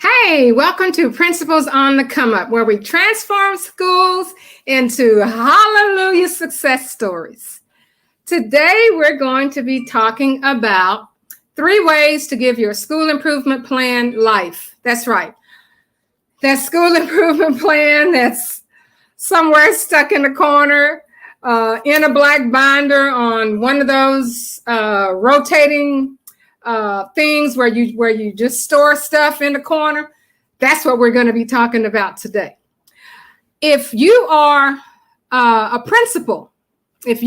Hey, welcome to Principals on the Come Up, where we transform schools into hallelujah success stories. Today, we're going to be talking about 3 ways to give your school improvement plan life. That's right. That school improvement plan that's somewhere stuck in the corner, in a black binder on one of those rotating things where you just store stuff in the corner. That's what we're going to be talking about today. If you are a principal, an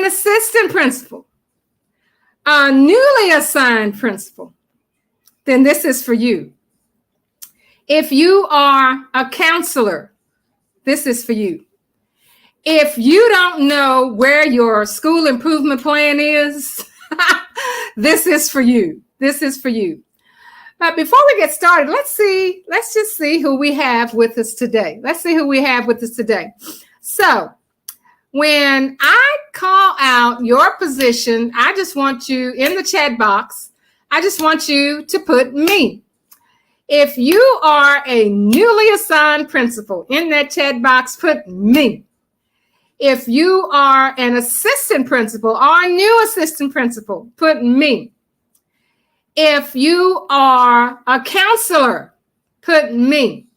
assistant principal, a newly assigned principal, then this is for you. If you are a counselor, this is for you. If you don't know where your school improvement plan is, this is for you. This is for you. But before we get started, let's just see who we have with us today. So when I call out your position, I just want you in the chat box. I just want you to put me. If you are a newly assigned principal, in that chat box, put me. If you are an assistant principal or a new assistant principal, put me. If you are a counselor, put me.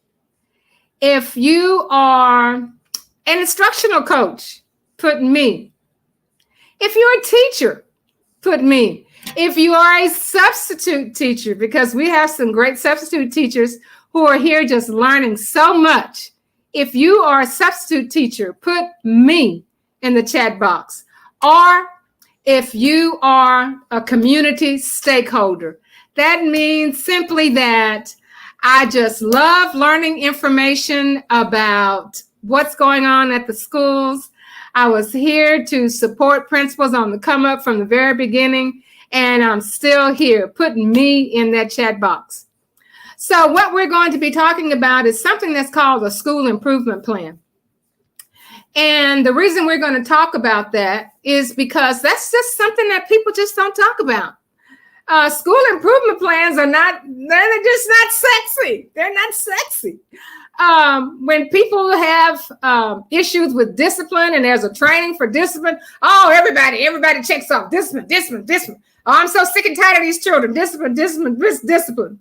If you are an instructional coach, put me. If you're a teacher, put me. If you are a substitute teacher, because we have some great substitute teachers who are here just learning so much. If you are a substitute teacher, put me in the chat box. Or if you are a community stakeholder, that means simply that I just love learning information about what's going on at the schools. I was here to support Principals on the Come Up from the very beginning, and I'm still here. Put me in that chat box. So what we're going to be talking about is something that's called a school improvement plan. And the reason we're going to talk about that is because that's just something that people just don't talk about. School improvement plans they're just not sexy. They're not sexy. When people have issues with discipline and there's a training for discipline, everybody checks off discipline. Oh, I'm so sick and tired of these children. Discipline.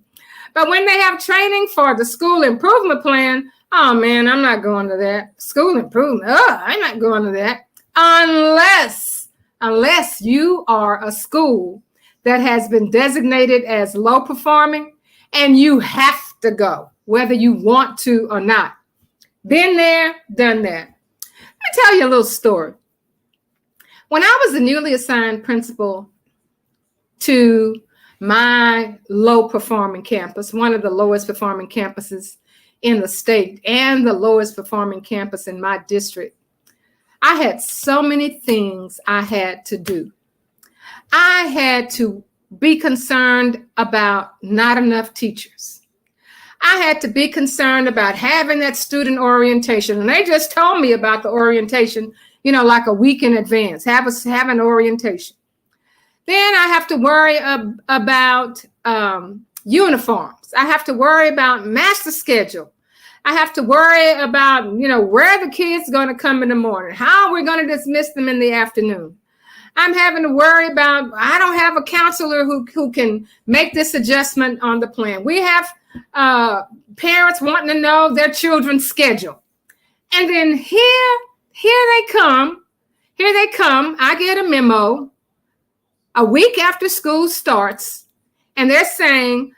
But when they have training for the school improvement plan, oh man, I'm not going to that. School improvement, I'm not going to that. Unless you are a school that has been designated as low performing and you have to go, whether you want to or not. Been there, done that. Let me tell you a little story. When I was a newly assigned principal to my low performing campus, one of the lowest performing campuses in the state and the lowest performing campus in my district, I had so many things I had to do. I had to be concerned about not enough teachers. I had to be concerned about having that student orientation. And they just told me about the orientation, like a week in advance, have an orientation. Then I have to worry about uniforms. I have to worry about master schedule. I have to worry about, where the kids are going to come in the morning, how we're going to dismiss them in the afternoon. I'm having to worry about, I don't have a counselor who can make this adjustment on the plan. We have parents wanting to know their children's schedule. And then here they come. I get a memo a week after school starts, and they're saying,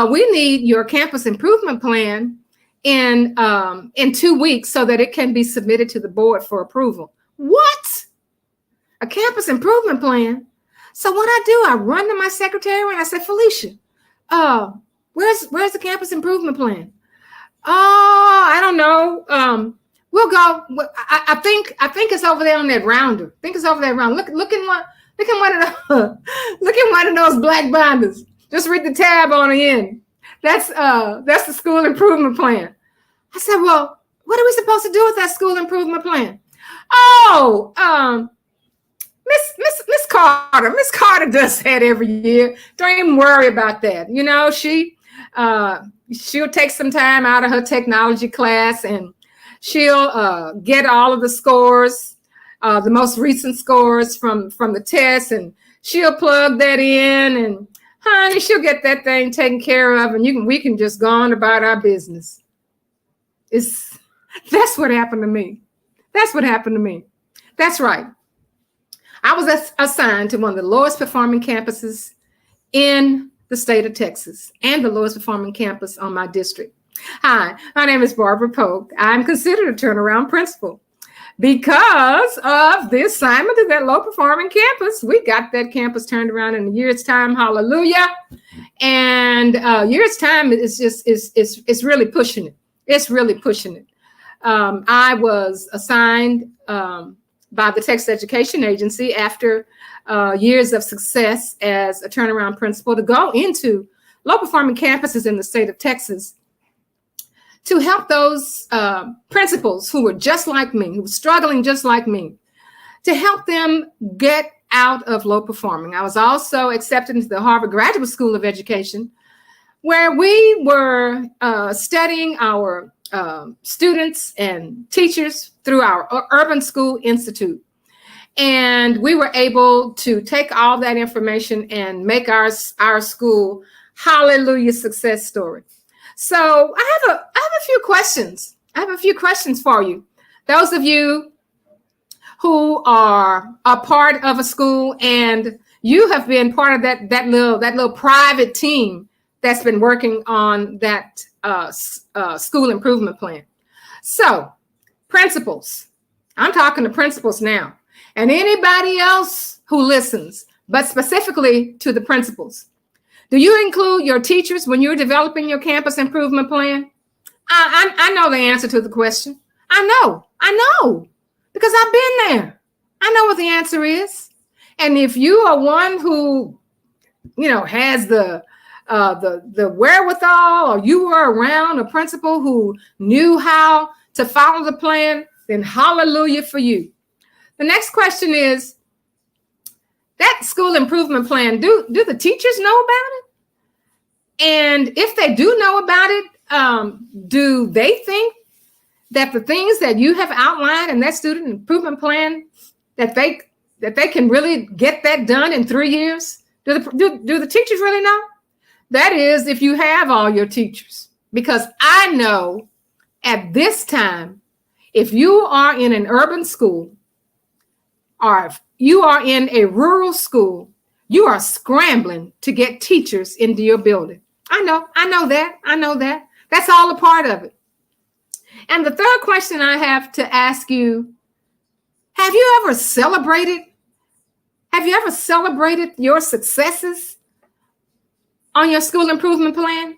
we need your campus improvement plan in 2 weeks so that it can be submitted to the board for approval. What? A campus improvement plan? So what I run to my secretary and I say, Felicia, where's the campus improvement plan? Oh, I don't know. We'll go. I think it's over there on that rounder. I think it's over there around. Look in one of those black binders. Just read the tab on the end. That's the school improvement plan. I said, well, what are we supposed to do with that school improvement plan? Miss Carter. Miss Carter does that every year. Don't even worry about that. You know, she'll take some time out of her technology class and she'll get all of the scores, the most recent scores from the test, and she'll plug that in, and honey, she'll get that thing taken care of, and we can just go on about our business. That's what happened to me. That's what happened to me. That's right. I was assigned to one of the lowest performing campuses in the state of Texas and the lowest performing campus on my district. Hi, my name is Barbara Polk. I'm considered a turnaround principal. Because of the assignment to that low performing campus, we got that campus turned around in a year's time. Hallelujah. And year's time is really pushing it. It's really pushing it. I was assigned by the Texas Education Agency after years of success as a turnaround principal to go into low performing campuses in the state of Texas to help those principals who were just like me, who were struggling just like me, to help them get out of low performing. I was also accepted into the Harvard Graduate School of Education, where we were studying our students and teachers through our Urban School Institute. And we were able to take all that information and make our school, hallelujah, success story. So I have a few questions. I have a few questions for you. Those of you who are a part of a school and you have been part of that little private team that's been working on that school improvement plan. So principals, I'm talking to principals now, and anybody else who listens, but specifically to the principals. Do you include your teachers when you're developing your campus improvement plan? I know the answer to the question. I know, because I've been there. I know what the answer is. And if you are one who, has the wherewithal, or you were around a principal who knew how to follow the plan, then hallelujah for you. The next question is, that school improvement plan, do the teachers know about it? And if they do know about it, do they think that the things that you have outlined in that student improvement plan, that they can really get that done in 3 years? Do the teachers really know? That is, if you have all your teachers. Because I know at this time, if you are in an urban school, or if you are in a rural school, you are scrambling to get teachers into your building. I know that. That's all a part of it. And the third question I have to ask you, have you ever celebrated your successes on your school improvement plan?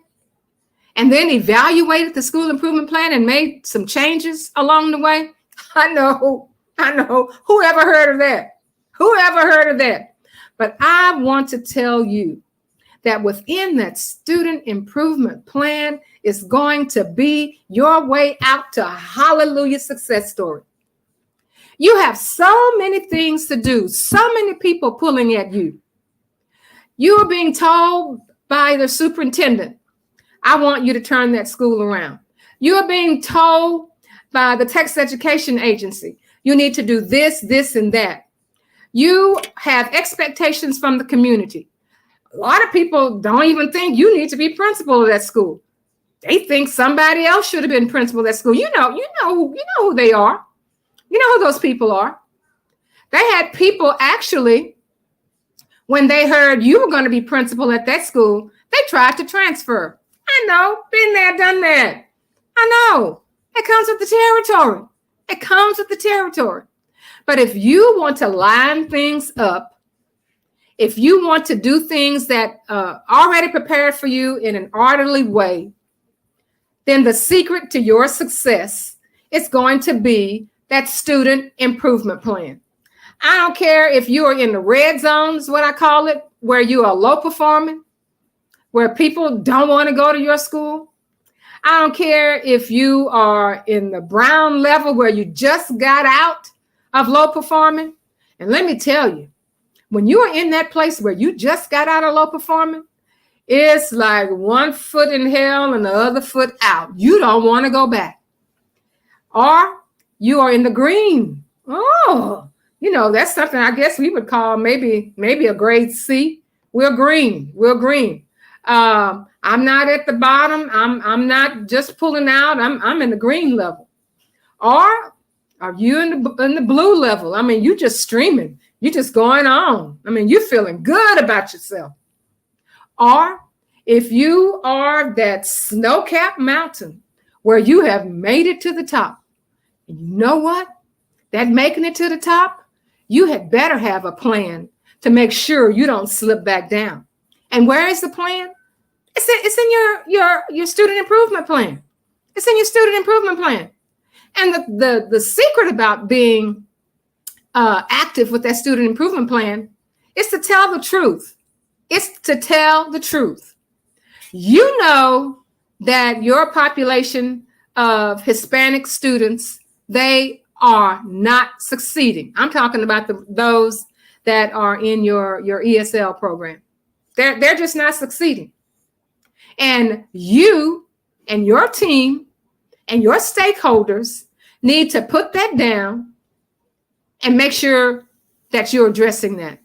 And then evaluated the school improvement plan and made some changes along the way? I know. Who ever heard of that? But I want to tell you that within that student improvement plan is going to be your way out to a hallelujah success story. You have so many things to do, so many people pulling at you. You are being told by the superintendent, I want you to turn that school around. You are being told by the Texas Education Agency, you need to do this, this, and that. You have expectations from the community. A lot of people don't even think you need to be principal of that school. They think somebody else should have been principal of that school. You know who they are. You know who those people are. They had people actually, when they heard you were going to be principal at that school, they tried to transfer. I know, been there, done that. I know. It comes with the territory. But if you want to line things up, if you want to do things that are already prepared for you in an orderly way, then the secret to your success is going to be that student improvement plan. I don't care if you are in the red zones, what I call it, where you are low performing, where people don't want to go to your school. I don't care if you are in the brown level where you just got out of low performing And let me tell you, when you are in that place where you just got out of low performing, it's like one foot in hell and the other foot out. You don't want to go back. Or you are in the green. Oh, that's something I guess we would call maybe a grade C. We're green. I'm not at the bottom. I'm not just pulling out. I'm in the green level. Or are you in the blue level? I mean, you just streaming. You just going on. I mean, you're feeling good about yourself. Or if you are that snow-capped mountain where you have made it to the top, and you know what? That making it to the top, you had better have a plan to make sure you don't slip back down. And where is the plan? It's in your student improvement plan. It's in your student improvement plan. And the secret about being active with that student improvement plan is to tell the truth. It's to tell the truth. You know that your population of Hispanic students, they are not succeeding. I'm talking about those that are in your ESL program. They're just not succeeding. And you and your team and your stakeholders need to put that down and make sure that you're addressing that.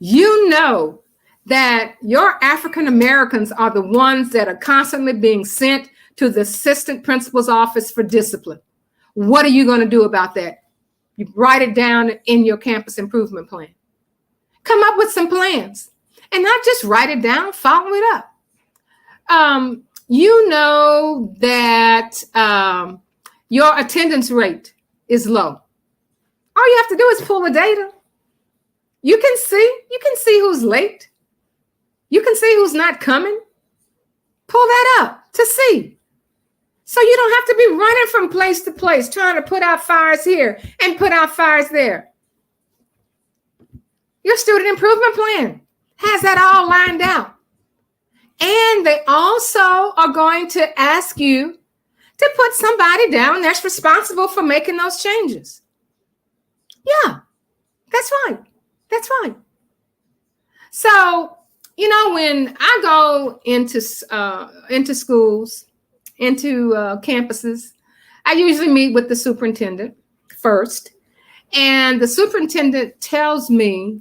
You know that your African Americans are the ones that are constantly being sent to the assistant principal's office for discipline. What are you going to do about that? You write it down in your campus improvement plan. Come up with some plans and not just write it down, follow it up. You know that your attendance rate is low. All you have to do is pull the data. You can see who's late. You can see who's not coming. Pull that up to see. So you don't have to be running from place to place, trying to put out fires here and put out fires there. Your student improvement plan has that all lined out. And they also are going to ask you to put somebody down that's responsible for making those changes. Yeah, that's right. That's right. So, when I go into schools, into campuses, I usually meet with the superintendent first. And the superintendent tells me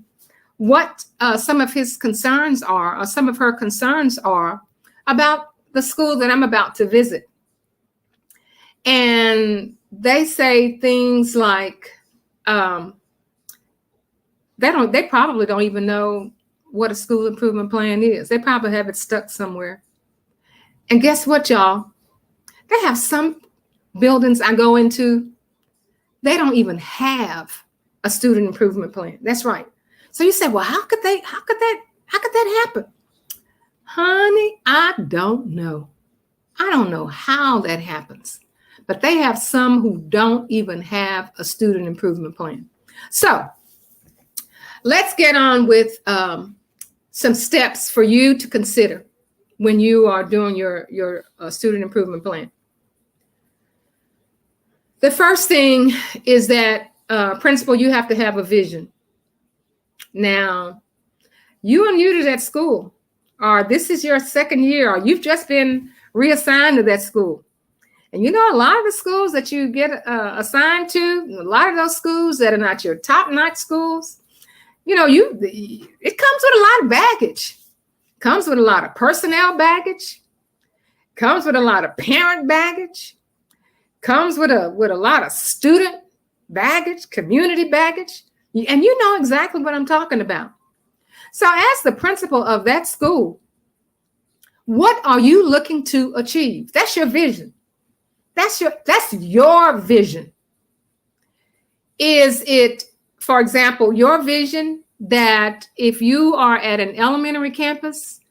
what some of his concerns are, or some of her concerns are about the school that I'm about to visit. And they say things like, they probably don't even know what a school improvement plan is. They probably have it stuck somewhere. And guess what, y'all? They have some buildings I go into, they don't even have a student improvement plan. That's right. So you say, well, how could that happen? Honey, I don't know. I don't know how that happens. But they have some who don't even have a student improvement plan. So let's get on with some steps for you to consider when you are doing your student improvement plan. The first thing is that, principal, you have to have a vision. Now, you are new to that school, or this is your second year, or you've just been reassigned to that school. And a lot of the schools that you get assigned to, a lot of those schools that are not your top-notch schools, it comes with a lot of baggage. Comes with a lot of personnel baggage. Comes with a lot of parent baggage. Comes with a lot of student baggage, community baggage. And you know exactly what I'm talking about. So as the principal of that school, what are you looking to achieve? That's your vision. That's your vision. Is it, for example, your vision that if you are at an elementary campus,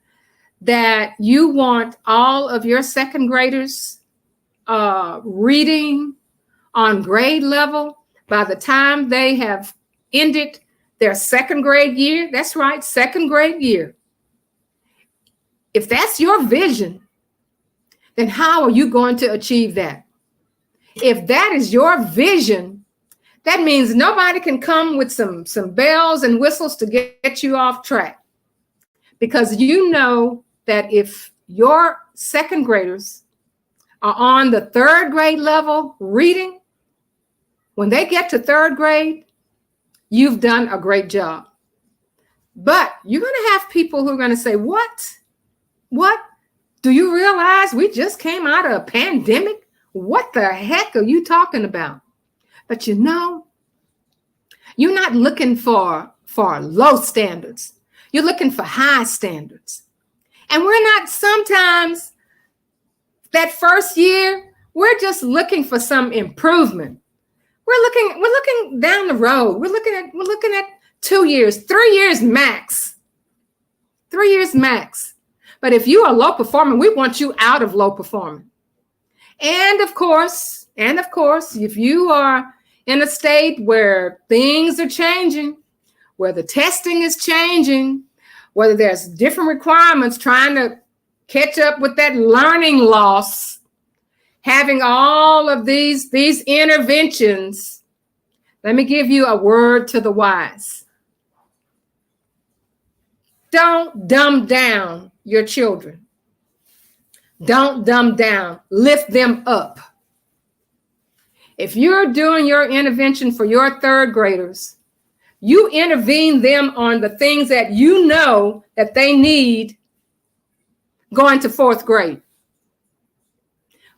that you want all of your second graders reading on grade level by the time they have ended their second grade year? That's right, second grade year. If that's your vision, then how are you going to achieve that? If that is your vision, That means nobody can come with some bells and whistles to get you off track. Because you know that if your second graders are on the third grade level reading, when they get to third grade, you've done a great job. But you're going to have people who are going to say, what? What? Do you realize we just came out of a pandemic? What the heck are you talking about? But you know, you're not looking for low standards. You're looking for high standards. And we're not sometimes that first year, we're just looking for some improvement. We're looking down the road. We're looking at 2 years, 3 years max. 3 years max. But if you are low performing, we want you out of low performing. And of course, if you are in a state where things are changing, where the testing is changing, whether there's different requirements trying to catch up with that learning loss, having all of these interventions, let me give you a word to the wise. Don't dumb down your children. Don't dumb down. Lift them up. If you're doing your intervention for your third graders, you intervene them on the things that you know that they need going to fourth grade.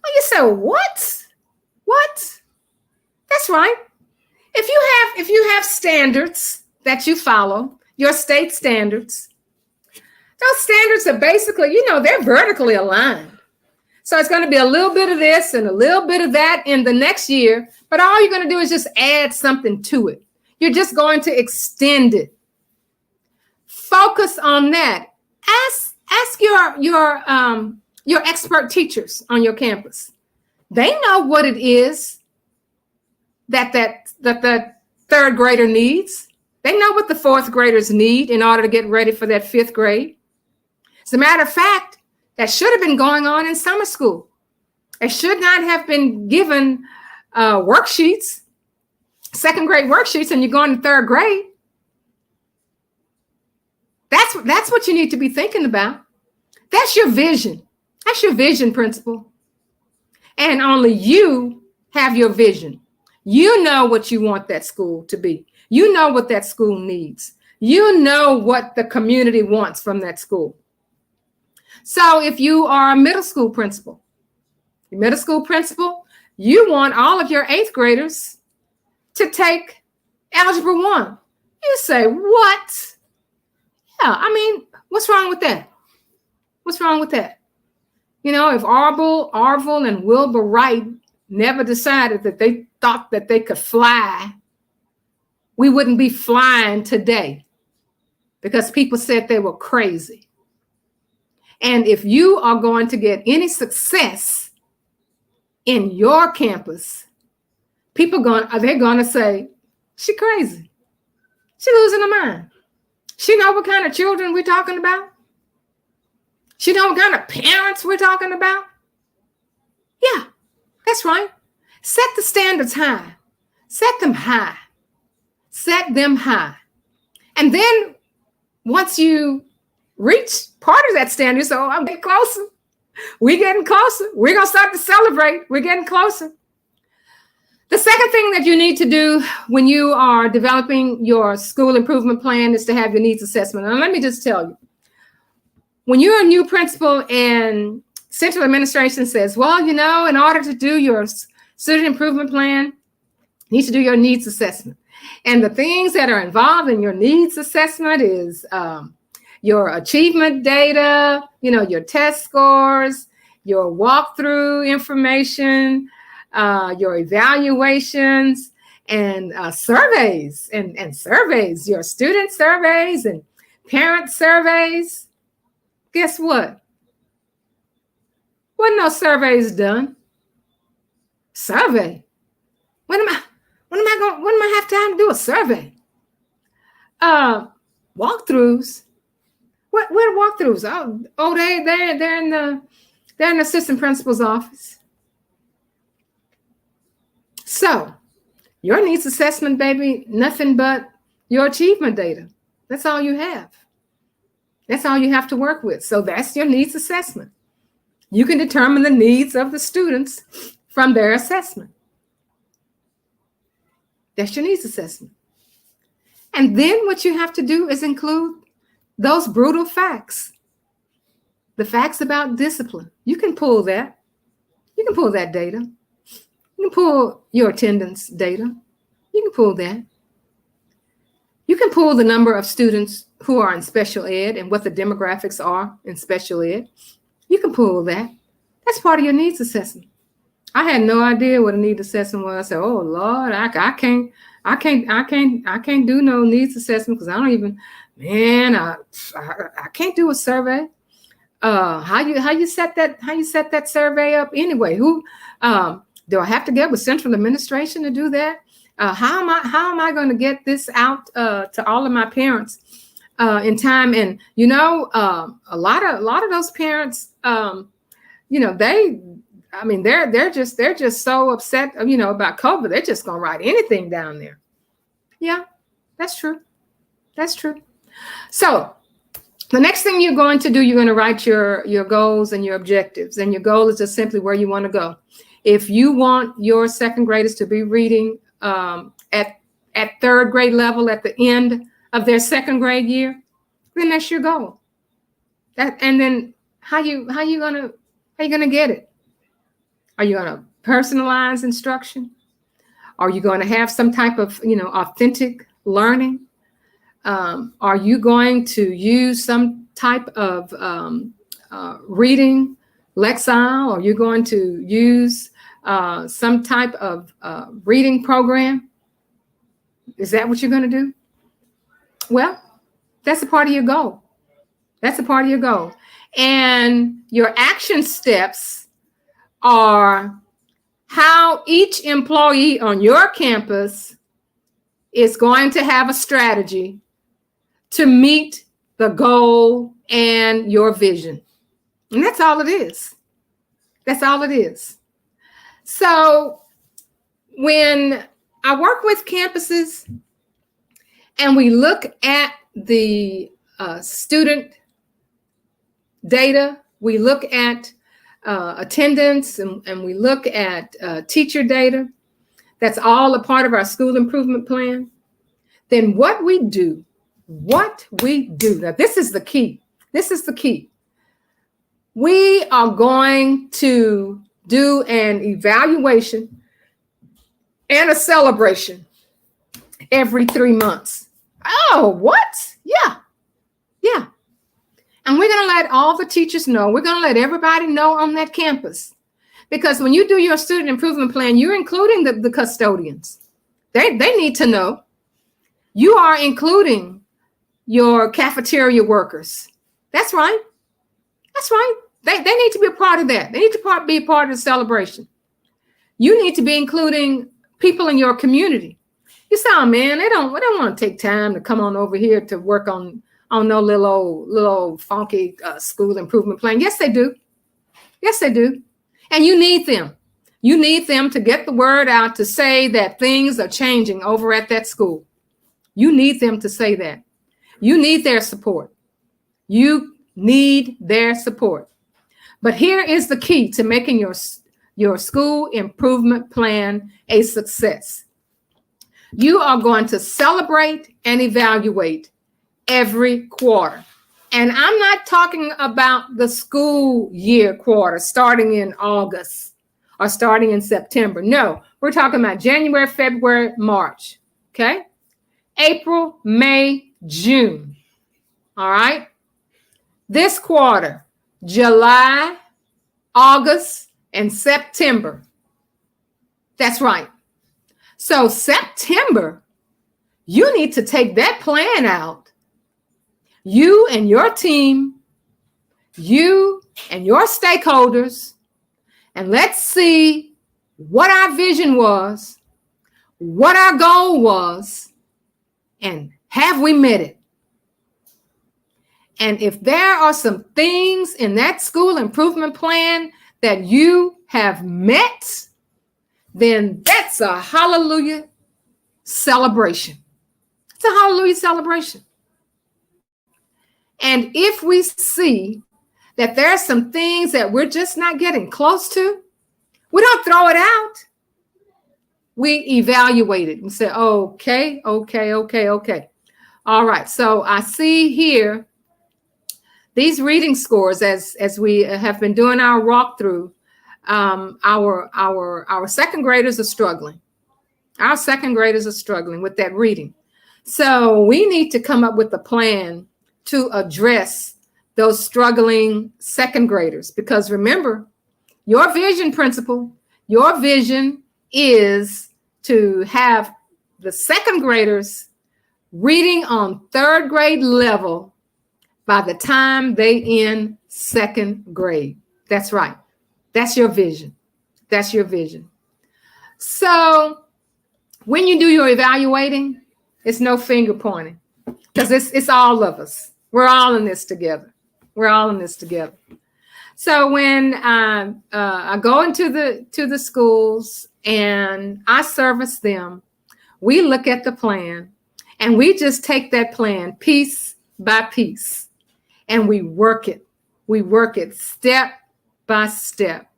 Well, you say, what? What? That's right. If you have standards that you follow, your state standards, those standards are basically, they're vertically aligned. So it's going to be a little bit of this and a little bit of that in the next year, but all you're going to do is just add something to it. You're just going to extend it. Focus on that. Ask your expert teachers on your campus. They know what it is that the third grader needs. They know what the fourth graders need in order to get ready for that fifth grade. As a matter of fact, that should have been going on in summer school. It should not have been given worksheets, second grade worksheets, and you're going to third grade. That's what you need to be thinking about. That's your vision. That's your vision, principal. And only you have your vision. You know what you want that school to be. You know what that school needs. You know what the community wants from that school. So if you are a middle school principal, you want all of your eighth graders to take Algebra 1. You say, what? Yeah, I mean, what's wrong with that? What's wrong with that? If Arville and Wilbur Wright never decided that they thought that they could fly, we wouldn't be flying today because people said they were crazy. And if you are going to get any success in your campus, they're going to say, she crazy. She losing her mind. She know what kind of children we're talking about. She know what kind of parents we're talking about. Yeah, that's right. Set the standards high. Set them high. Set them high. And then once you reach part of that standard, so I'm getting closer. We're getting closer. We're going to start to celebrate. We're getting closer. The second thing that you need to do when you are developing your school improvement plan is to have your needs assessment. And let me just tell you, when you're a new principal and central administration says, well, in order to do your student improvement plan, you need to do your needs assessment. And the things that are involved in your needs assessment is your achievement data, your test scores, your walkthrough information, your evaluations, and surveys, and surveys, your student surveys and parent surveys. Guess what? Wasn't no surveys done. Survey. When am I have time to do a survey? Walkthroughs. Where are walkthroughs? Oh, they're in the assistant principal's office. So Your needs assessment, baby, nothing but your achievement data. That's all you have. That's all you have to work with. So that's your needs assessment. You can determine the needs of the students from their assessment. That's your needs assessment. And then what you have to do is include those brutal facts. The facts about discipline. You can pull that. You can pull that data. You can pull your attendance data. You can pull that. You can pull the number of students who are in special ed and what the demographics are in special ed. You can pull that. That's part of your needs assessment. I had no idea what a needs assessment was. I said, "Oh Lord, I can't do no needs assessment because I don't even, man, I can't do a survey." How you set that survey up anyway? Who do I have to get with central administration to do that? How am I going to get this out to all of my parents in time? And a lot of those parents, they're just so upset, about COVID. They're just going to write anything down there. Yeah, that's true. That's true. So the next thing you're going to do, you're going to write your goals and your objectives. And your goal is just simply where you want to go. If you want your second graders to be reading at third grade level at the end of their second grade year, then that's your goal. And then how you gonna get it? Are you gonna personalize instruction? Are you going to have some type of authentic learning? Are you going to use some type of reading lexile? Are you going to use some type of reading program? Is that what you're going to do? Well, that's a part of your goal. That's a part of your goal. And your action steps are how each employee on your campus is going to have a strategy to meet the goal and your vision. And that's all it is. That's all it is. So when I work with campuses and we look at the student data, we look at attendance, and we look at teacher data, that's all a part of our school improvement plan. Then what we do, now this is the key. This is the key. We are going to do an evaluation and a celebration every 3 months. Oh, what? Yeah. And we're going to let all the teachers know. We're going to let everybody know on that campus. Because when you do your student improvement plan, you're including the custodians. They need to know. You are including your cafeteria workers. That's right. That's right. They need to be a part of that. They need to be a part of the celebration. You need to be including people in your community. You say, "Oh man, they don't want to take time to come on over here to work on no little old funky school improvement plan." Yes, they do. Yes, they do. And you need them. You need them to get the word out to say that things are changing over at that school. You need them to say that. You need their support. You need their support. But here is the key to making your school improvement plan a success. You are going to celebrate and evaluate every quarter. And I'm not talking about the school year quarter starting in August or starting in September. No, we're talking about January, February, March. Okay? April, May, June. All right? This quarter, July, August, and September. That's right. So September, you need to take that plan out. You and your team, you and your stakeholders, and let's see what our vision was, what our goal was, and have we met it? And if there are some things in that school improvement plan that you have met, then that's a hallelujah celebration. It's a hallelujah celebration. And if we see that there are some things that we're just not getting close to, we don't throw it out. We evaluate it and say, okay. All right. So I see here these reading scores as we have been doing our walkthrough. Our second graders are struggling. Our second graders are struggling with that reading. So we need to come up with a plan to address those struggling second graders. Because remember, your vision principle, your vision is to have the second graders reading on third grade level by the time they end second grade. That's right. That's your vision. That's your vision. So when you do your evaluating, it's no finger pointing, because it's all of us. We're all in this together. We're all in this together. So when I go into the schools and I service them, we look at the plan and we just take that plan piece by piece and we work it. We work it step by step.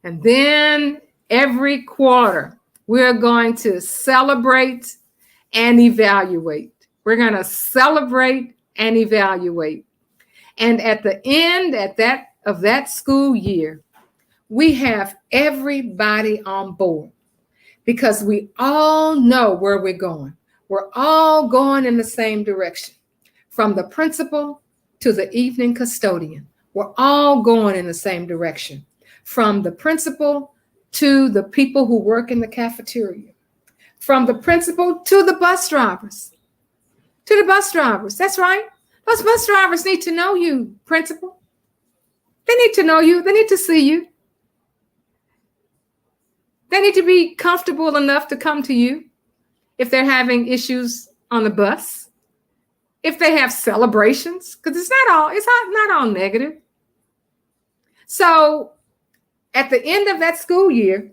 And then every quarter, we're going to celebrate and evaluate. We're going to celebrate and evaluate. And at the end of that school year, we have everybody on board because we all know where we're going. We're all going in the same direction, from the principal to the evening custodian. We're all going in the same direction, from the principal to the people who work in the cafeteria, from the principal to the bus drivers. To the bus drivers, that's right. Those bus drivers need to know you, principal. They need to know you. They need to see you. They need to be comfortable enough to come to you if they're having issues on the bus, if they have celebrations, because it's not all negative. So at the end of that school year,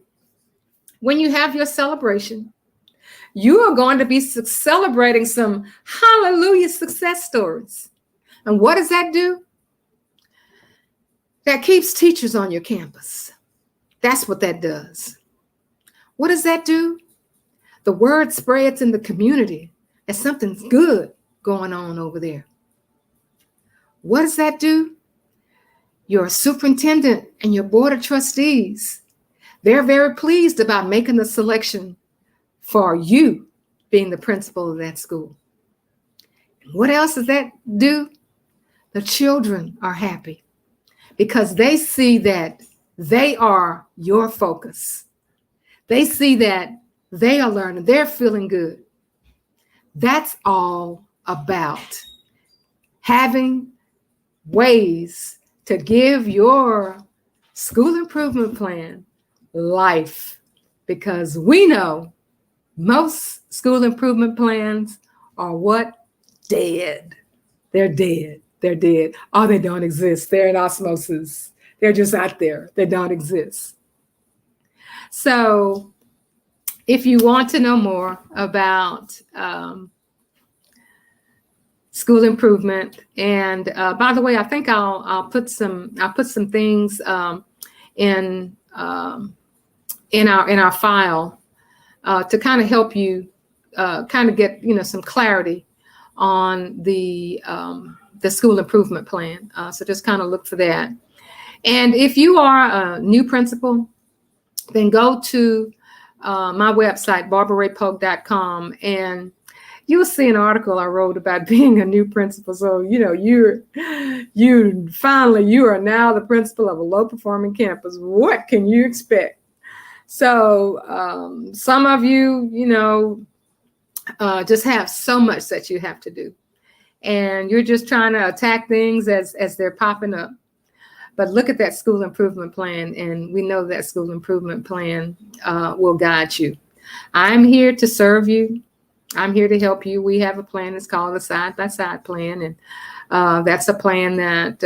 when you have your celebration, you are going to be celebrating some hallelujah success stories. And what does that do? That keeps teachers on your campus. That's what that does. What does that do? The word spreads in the community that something's good going on over there. What does that do? Your superintendent and your board of trustees, they're very pleased about making the selection for you being the principal of that school. What else does that do? The children are happy because they see that they are your focus. They see that they are learning, they're feeling good. That's all about having ways to give your school improvement plan life, because we know most school improvement plans are what? Dead. They're dead. They're dead. Or they don't exist. They're in osmosis. They're just out there. They don't exist. So if you want to know more about school improvement, and by the way, I think I'll put some things in our file to kind of help you kind of get some clarity on the school improvement plan. So just kind of look for that. And if you are a new principal, then go to my website, barbaraypogue.com, and you'll see an article I wrote about being a new principal. So, you are now the principal of a low performing campus. What can you expect? So some of you, just have so much that you have to do, and you're just trying to attack things as they're popping up. But look at that school improvement plan, and we know that school improvement plan will guide you. I'm here to serve you. I'm here to help you. We have a plan that's called the side-by-side plan, and that's a plan that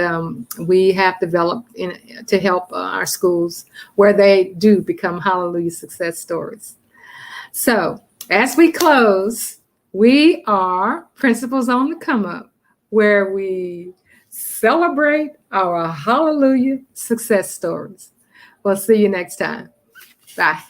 we have developed to help our schools where they do become hallelujah success stories. So As we close, we are Principles on the Come Up, where we celebrate our hallelujah success stories. We'll see you next time. Bye.